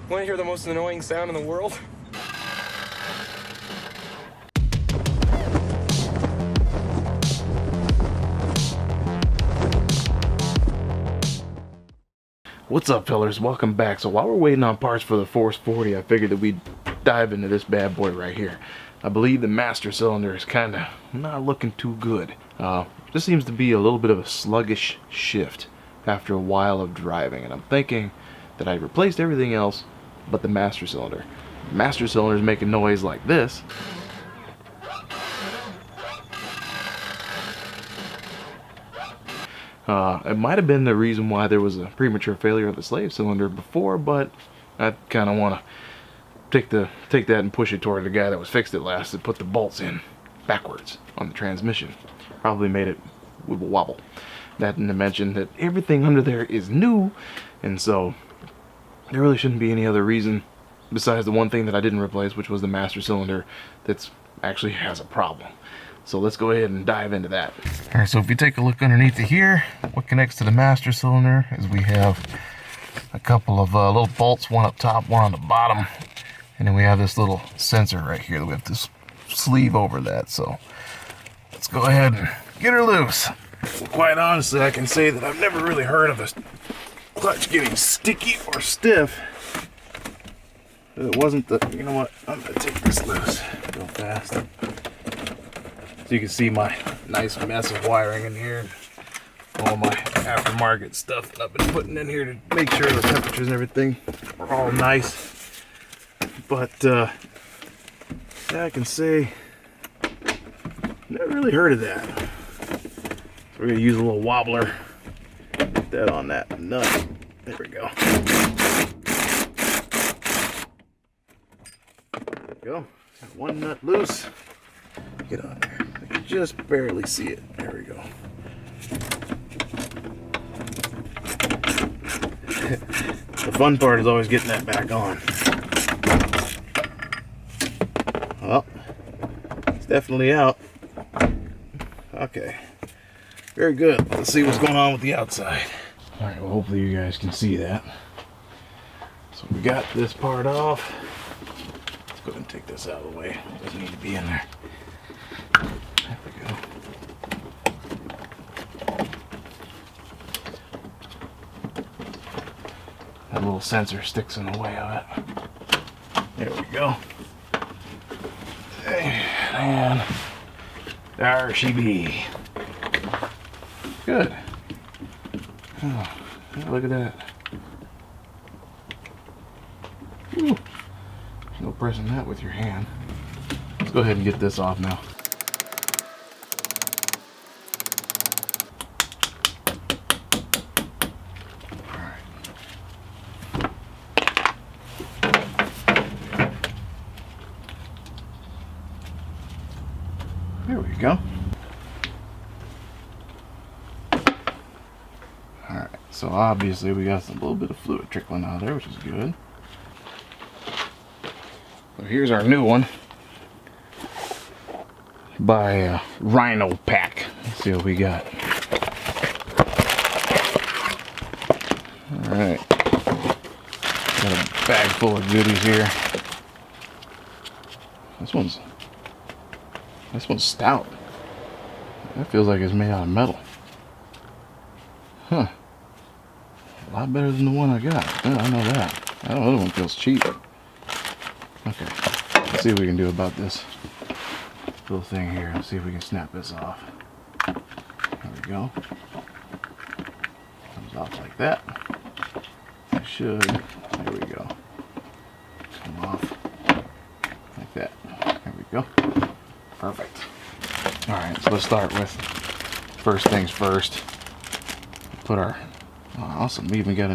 Want to hear the most annoying sound in the world? What's up, fellers? Welcome back. So while we're waiting on parts for the Force 40, I figured that we'd dive into this bad boy right here. I believe the master cylinder is kind of not looking too good. This seems to be a little bit of a sluggish shift after a while of driving, and I'm thinking that I replaced everything else but the master cylinder. The master cylinder is making noise like this. It might have been the reason why there was a premature failure of the slave cylinder before, but I kind of want to take that and push it toward the guy that was fixed it last and put the bolts in backwards on the transmission. Probably made it wibble wobble. That didn't mention that everything under there is new, and so there really shouldn't be any other reason besides the one thing that I didn't replace, which was the master cylinder that's actually has a problem. So let's go ahead and dive into that. Alright, so if you take a look underneath of here, what connects to the master cylinder is we have a couple of little bolts, one up top, one on the bottom, and then we have this little sensor right here that we have to sleeve over that. So let's go ahead and get her loose. Quite honestly, I can say that I've never really heard of a clutch getting sticky or stiff. It wasn't the, you know what, I'm gonna take this loose real fast. So you can see my nice mess of wiring in here, all my aftermarket stuff that I've been putting in here to make sure the temperatures and everything are all nice. But yeah, I can say never really heard of that. So we're gonna use a little wobbler, get that on that nut. There we go. There we go. Got one nut loose. Get on there. I can just barely see it. There we go. The fun part is always getting that back on. Well, it's definitely out. Okay. Very good. Let's see what's going on with the outside. Alright, well, hopefully you guys can see that. So we got this part off. Let's go ahead and take this out of the way. It doesn't need to be in there. There we go. That little sensor sticks in the way of it. There we go. And there she be. Good. Oh, look at that. Whew. No pressing that with your hand. Let's go ahead and get this off now. There we go. Alright, so obviously we got a little bit of fluid trickling out of there, which is good. So here's our new one by Rhino PAC. Let's see what we got. Alright. Got a bag full of goodies here. This one's stout. That feels like it's made out of metal. Huh. A lot better than the one I got. Yeah, I know that. That other one feels cheap. Okay. Let's see what we can do about this little thing here. Let's see if we can snap this off. There we go. Comes off like that. It should. There we go. Come off like that. There we go. Perfect. Alright, so let's start with first things first. Put our, oh, awesome, we even got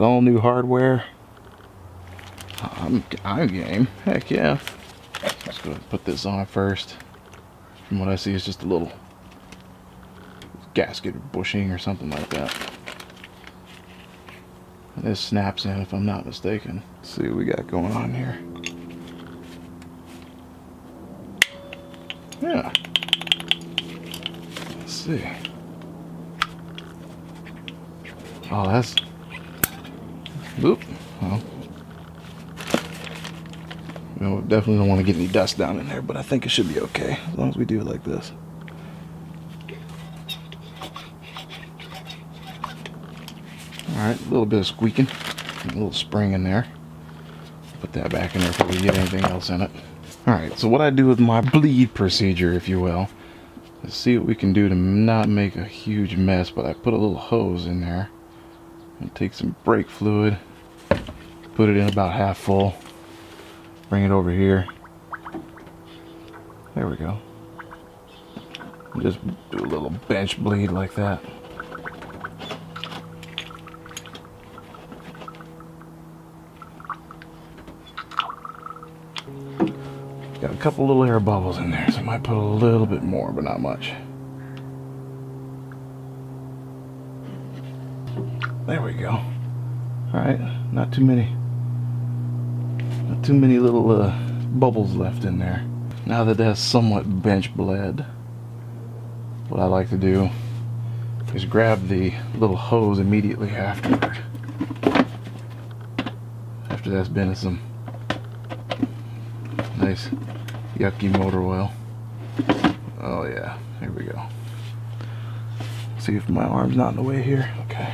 all new hardware. I'm game. Heck yeah. Let's go ahead and put this on first. From what I see, it's just a little gasket bushing or something like that. And this snaps in if I'm not mistaken. Let's see what we got going on here. Yeah. Let's see. Oh, that's... Oop. Well, you know, definitely don't want to get any dust down in there, but I think it should be okay as long as we do it like this. Alright, a little bit of squeaking, a little spring in there. Put that back in there before we get anything else in it. Alright, so what I do with my bleed procedure, if you will, is see what we can do to not make a huge mess, but I put a little hose in there and take some brake fluid, put it in about half full, bring it over here. There we go. And just do a little bench bleed like that. Got a couple little air bubbles in there, so I might put a little bit more, but not much. There we go. Alright, not too many little bubbles left in there. Now that that's somewhat bench bled, what I like to do is grab the little hose immediately afterward. After that's been in some nice yucky motor oil. Oh yeah, here we go. See if my arm's not in the way here. Okay.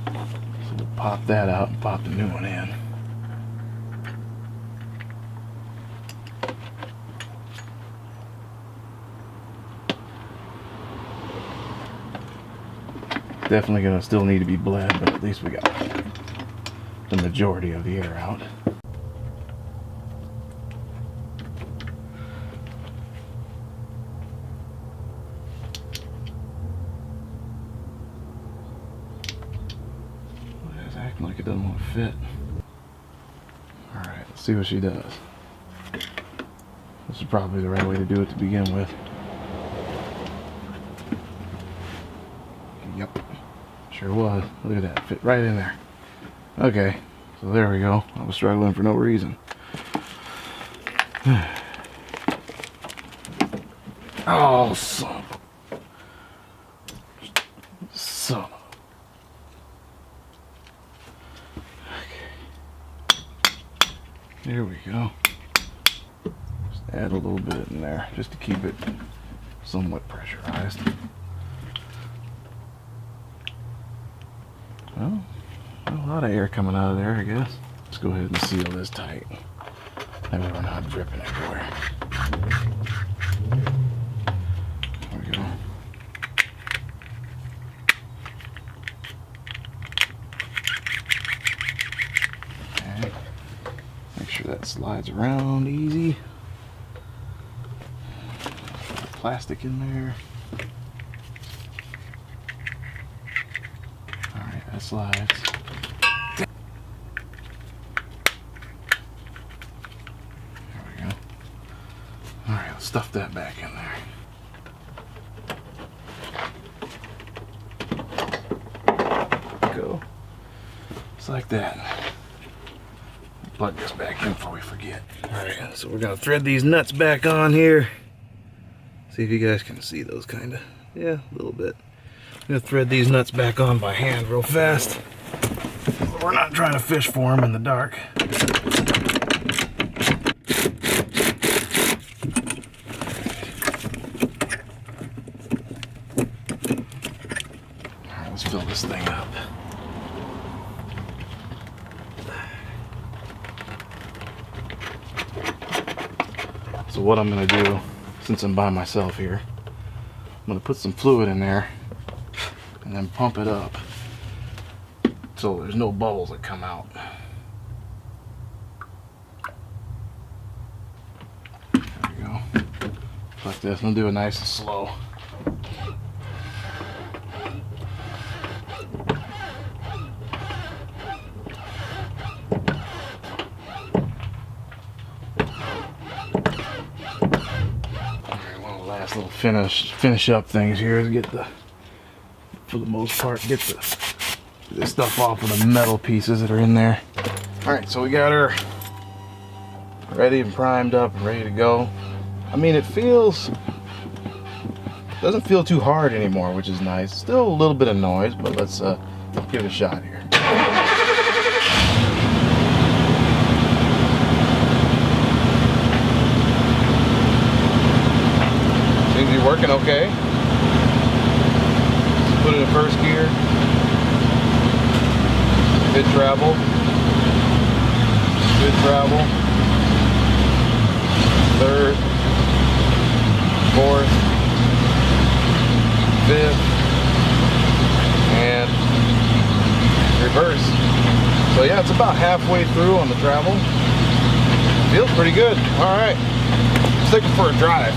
So we'll pop that out and pop the new one in. Definitely gonna still need to be bled, but at least we got the majority of the air out. It's acting like it doesn't want to fit. Alright, let's see what she does. This is probably the right way to do it to begin with. Yep. Sure was. Look at that. Fit right in there. Okay. So there we go. I was struggling for no reason. Oh, son of a... Son of a... Okay. There we go. Just add a little bit in there just to keep it somewhat pressurized. Well, a lot of air coming out of there, I guess. Let's go ahead and seal this tight. That way we're not dripping everywhere. There we go. Okay. Make sure that slides around easy. Put the plastic in there. That slides. There we go. Alright, let's stuff that back in there. Go. Just like that. Plug this back in before we forget. Alright, so we're gonna thread these nuts back on here. See if you guys can see those kinda. Yeah, a little bit. I'm going to thread these nuts back on by hand real fast. We're not trying to fish for them in the dark. Alright, let's fill this thing up. So what I'm going to do, since I'm by myself here, I'm going to put some fluid in there and then pump it up so there's no bubbles that come out. There we go. Like this. I'm going to do it nice and slow. Alright, one of the last little finish up things here is get the, for the most part, get this stuff off of the metal pieces that are in there. Alright, so we got her ready and primed up and ready to go. I mean, it doesn't feel too hard anymore, which is nice. Still a little bit of noise, but let's give it a shot here. working okay. Put it in first gear. Good travel. Good travel. Third. Fourth. Fifth. And reverse. So yeah, it's about halfway through on the travel. Feels pretty good. All right, let's take it for a drive.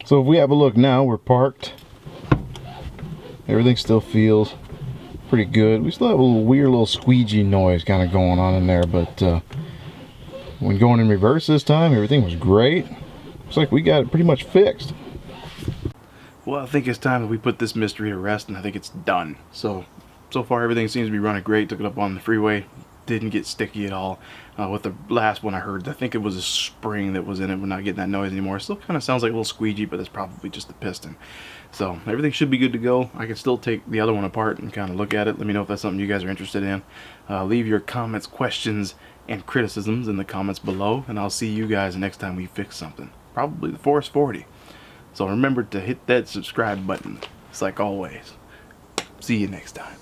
So if we have a look now, we're parked. Everything still feels pretty good. We still have a little weird little squeegee noise kind of going on in there, but when going in reverse this time, everything was great. Looks like we got it pretty much fixed. Well, I think it's time that we put this mystery to rest, and I think it's done. So far everything seems to be running great. Took it up on the freeway. Didn't get sticky at all. With the last one I heard, I think it was a spring that was in it. We're not getting that noise anymore. It still kind of sounds like a little squeegee, but it's probably just the piston. So everything should be good to go. I can still take the other one apart and kind of look at it. Let me know if that's something you guys are interested in. Leave your comments, questions, and criticisms in the comments below, and I'll see you guys next time we fix something. Probably the Force 40. So remember to hit that subscribe button. It's like always. See you next time.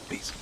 Peace.